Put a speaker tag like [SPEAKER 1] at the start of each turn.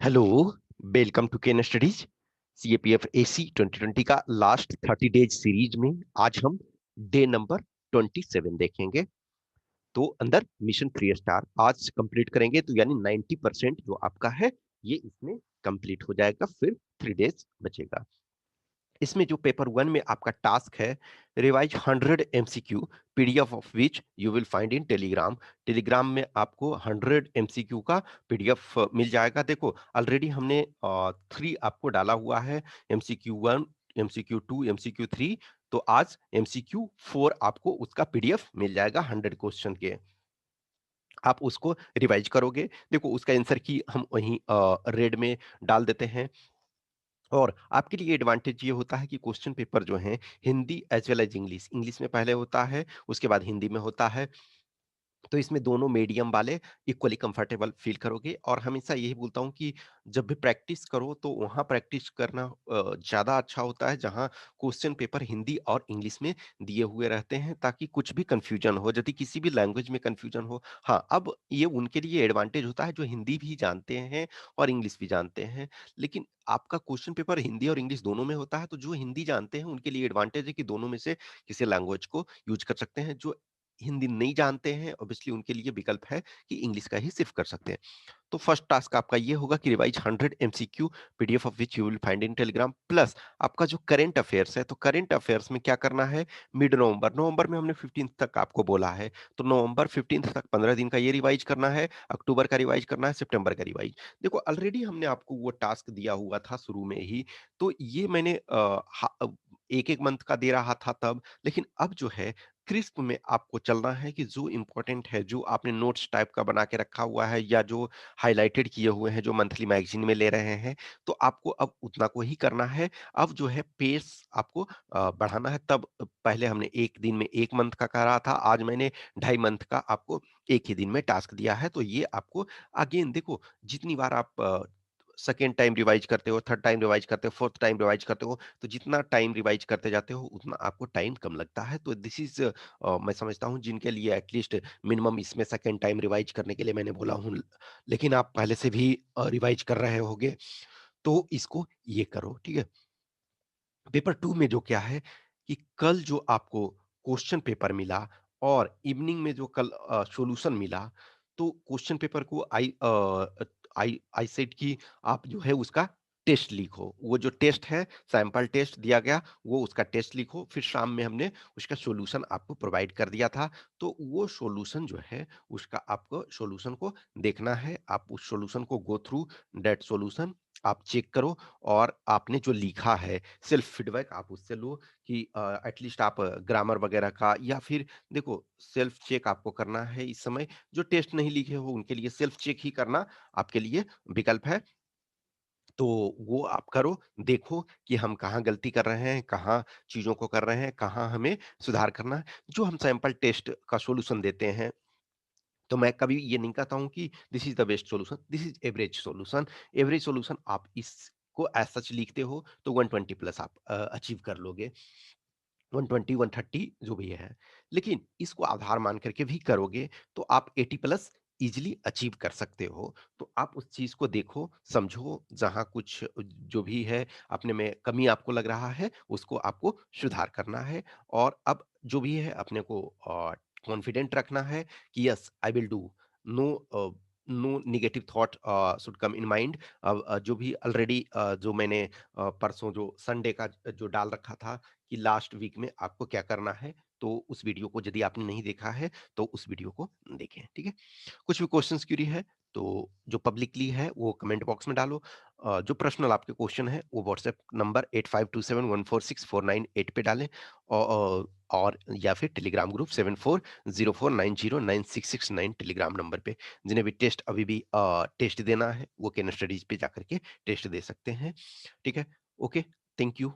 [SPEAKER 1] Hello, welcome to Ken studies. CAPF AC 2020 का last 30 days series में आज हम डे नंबर 27 देखेंगे। तो अंदर मिशन 3 स्टार आज कंप्लीट करेंगे, तो यानी 90% जो आपका है ये इसमें कंप्लीट हो जाएगा। फिर 3 डेज बचेगा। इसमें जो पेपर वन में आपका टास्क है, revise 100 MCQ, PDF of which you will find in Telegram. Telegram में आपको 100 MCQ का पीडीएफ मिल जाएगा। देखो ऑलरेडी हमने 3 आपको डाला हुआ है, MCQ 1, MCQ 2, MCQ 3। तो आज MCQ 4 आपको उसका पीडीएफ मिल जाएगा 100 क्वेश्चन के। आप उसको रिवाइज करोगे। देखो उसका आंसर की हम वहीं रेड में डाल देते हैं। और आपके लिए एडवांटेज ये होता है कि क्वेश्चन पेपर जो है Hindi as well as English, English में पहले होता है, उसके बाद हिंदी में होता है। तो इसमें दोनों मीडियम वाले इक्वली कंफर्टेबल फील करोगे। और हमेशा यही बोलता हूँ कि जब भी प्रैक्टिस करो तो वहाँ प्रैक्टिस करना ज़्यादा अच्छा होता है जहाँ क्वेश्चन पेपर हिंदी और इंग्लिश में दिए हुए रहते हैं, ताकि कुछ भी कंफ्यूजन हो, यदि किसी भी लैंग्वेज में कंफ्यूजन हो। हाँ, अब ये उनके लिए एडवांटेज होता है जो हिंदी भी जानते हैं और इंग्लिश भी जानते हैं। लेकिन आपका क्वेश्चन पेपर हिंदी और इंग्लिश दोनों में होता है, तो जो हिंदी जानते हैं उनके लिए एडवांटेज है कि दोनों में से किसी लैंग्वेज को यूज कर सकते हैं। जो हिंदी नहीं जानते हैं ऑब्वियसली उनके लिए विकल्प है कि इंग्लिश का ही सिर्फ कर सकते हैं। तो फर्स्ट टास्क आपका ये होगा कि revise 100 MCQ, PDF of which you will find in Telegram. Plus आपका जो करंट अफेयर्स है, तो करंट अफेयर्स में क्या करना है, मिड नवंबर, नवंबर में हमने 15 तक आपको बोला है, तो नवंबर 15 तक 15 दिन का ये रिवाइज करना है, अक्टूबर का रिवाइज करना है, सितंबर का रिवाइज। देखो ऑलरेडी हमने आपको वो टास्क दिया हुआ था शुरू में ही, तो ये मैंने एक एक मंथ का दे रहा था तब। लेकिन अब जो है क्रिस्प में आपको चलना है कि जो इंपॉर्टेंट है, जो आपने नोट्स टाइप का बना के रखा हुआ है या जो हाइलाइटेड किए हुए हैं, जो मंथली मैगजीन में ले रहे हैं, तो आपको अब उतना को ही करना है। अब जो है पेस आपको बढ़ाना है। तब पहले हमने एक दिन में एक मंथ का करा था, आज मैंने 2.5 मंथ का आपको एक ही दिन में टास्क दिया है। तो ये आपको अगेन देखो, जितनी बार आप सेकेंड टाइम रिवाइज करते हो, थर्ड टाइम रिवाइज करते हो, फोर्थ टाइम रिवाइज करते हो, तो जितना टाइम रिवाइज करते जाते हो उतना आपको टाइम कम लगता है। तो दिस इज मैं समझता हूँ जिनके लिए एटलीस्ट मिनिमम इसमें सेकेंड टाइम रिवाइज करने के लिए मैंने बोला हूँ। लेकिन आप पहले से भी रिवाइज कर रहे होगे, तो इसको ये करो, ठीक है। पेपर टू में जो क्या है कि कल जो आपको क्वेश्चन पेपर मिला और इवनिंग में जो कल सॉल्यूशन मिला, तो क्वेश्चन पेपर को आई सेट की आप जो है उसका टेस्ट लिखो। वो जो टेस्ट है, सैंपल टेस्ट दिया गया, वो उसका टेस्ट लिखो। फिर शाम में हमने उसका सॉल्यूशन आपको प्रोवाइड कर दिया था। तो वो सॉल्यूशन जो है उसका आपको सॉल्यूशन को देखना है। आप उस सॉल्यूशन को गो थ्रू दैट सॉल्यूशन, आप चेक करो। और आपने जो लिखा है, सेल्फ फीडबैक आप उससे लो कि एटलीस्ट आप ग्रामर वगैरह का, या फिर देखो सेल्फ चेक आपको करना है इस समय। जो टेस्ट नहीं लिखे हो उनके लिए सेल्फ चेक ही करना आपके लिए विकल्प है। तो वो आप करो, देखो कि हम कहाँ गलती कर रहे हैं, कहाँ चीज़ों को कर रहे हैं, कहाँ हमें सुधार करना है। जो हम सैंपल टेस्ट का सॉल्यूशन देते हैं, तो मैं कभी ये नहीं कहता हूँ कि this is the best solution, this is average solution. Average solution आप इसको एज सच लिखते हो तो 120 प्लस आप अचीव कर लोगे, 120 130 जो भी है। लेकिन इसको आधार मान करके भी करोगे तो आप 80 प्लस इजिली अचीव कर सकते हो। तो आप उस चीज को देखो, समझो, जहां कुछ जो भी है अपने में कमी आपको लग रहा है उसको आपको सुधार करना है। और अब जो भी है अपने को कॉन्फिडेंट रखना है कि yes I will do. No no negative thought should come in mind. जो भी ऑलरेडी जो मैंने परसों जो संडे का जो डाल रखा था कि लास्ट वीक में आपको क्या करना है, तो उस वीडियो को यदि आपने नहीं देखा है तो उस वीडियो को देखें, ठीक है। कुछ भी क्वेश्चंस क्यूरी है तो जो पब्लिकली है वो कमेंट बॉक्स में डालो। जो पर्सनल आपके क्वेश्चन है वो व्हाट्सएप नंबर 8527146498 पे डालें। और या फिर टेलीग्राम ग्रुप 7404909669 टेलीग्राम नंबर पे। जिन्हें भी टेस्ट अभी भी टेस्ट देना है वो कैन स्टडीज पे जाकर के टेस्ट दे सकते हैं, ठीक है। Okay, thank you.